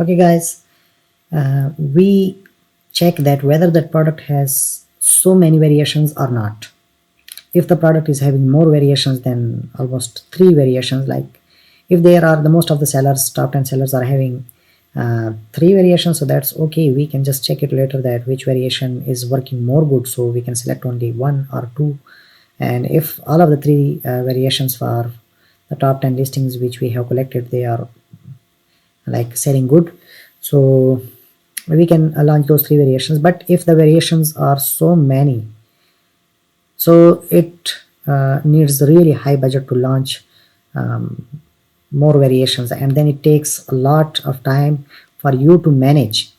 Okay guys, we check that whether that product has so many variations or not. If the product is having more variations than almost 3 variations, like if there are the most of the sellers, top 10 sellers are having 3 variations, so that's okay. We can just check it later that which variation is working more good, so we can select only 1 or 2. And if all of the 3 variations for the top 10 listings which we have collected, they are like selling good, so we can launch those 3 variations. But if the variations are so many, so it needs really high budget to launch more variations, and then it takes a lot of time for you to manage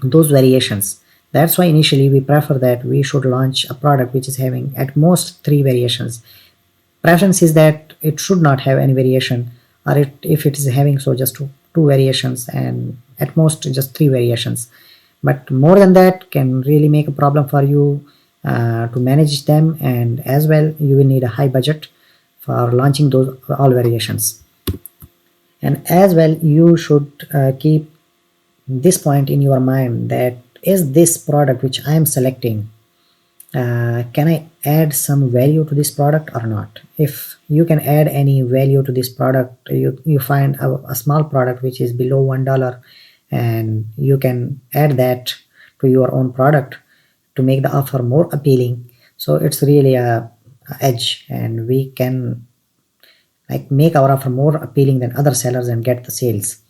those variations. That's why initially we prefer that we should launch a product which is having at most 3 variations. Preference is that it should not have any variation, or if it is having so just two variations, and at most just 3 variations. But more than that can really make a problem for you to manage them, and as well you will need a high budget for launching those all variations. And as well you should keep this point in your mind, that is this product which I am selecting, can I add some value to this product or not? If you can add any value to this product, you find a small product which is below $1, and you can add that to your own product to make the offer more appealing. So it's really a edge, and we can like make our offer more appealing than other sellers and get the sales.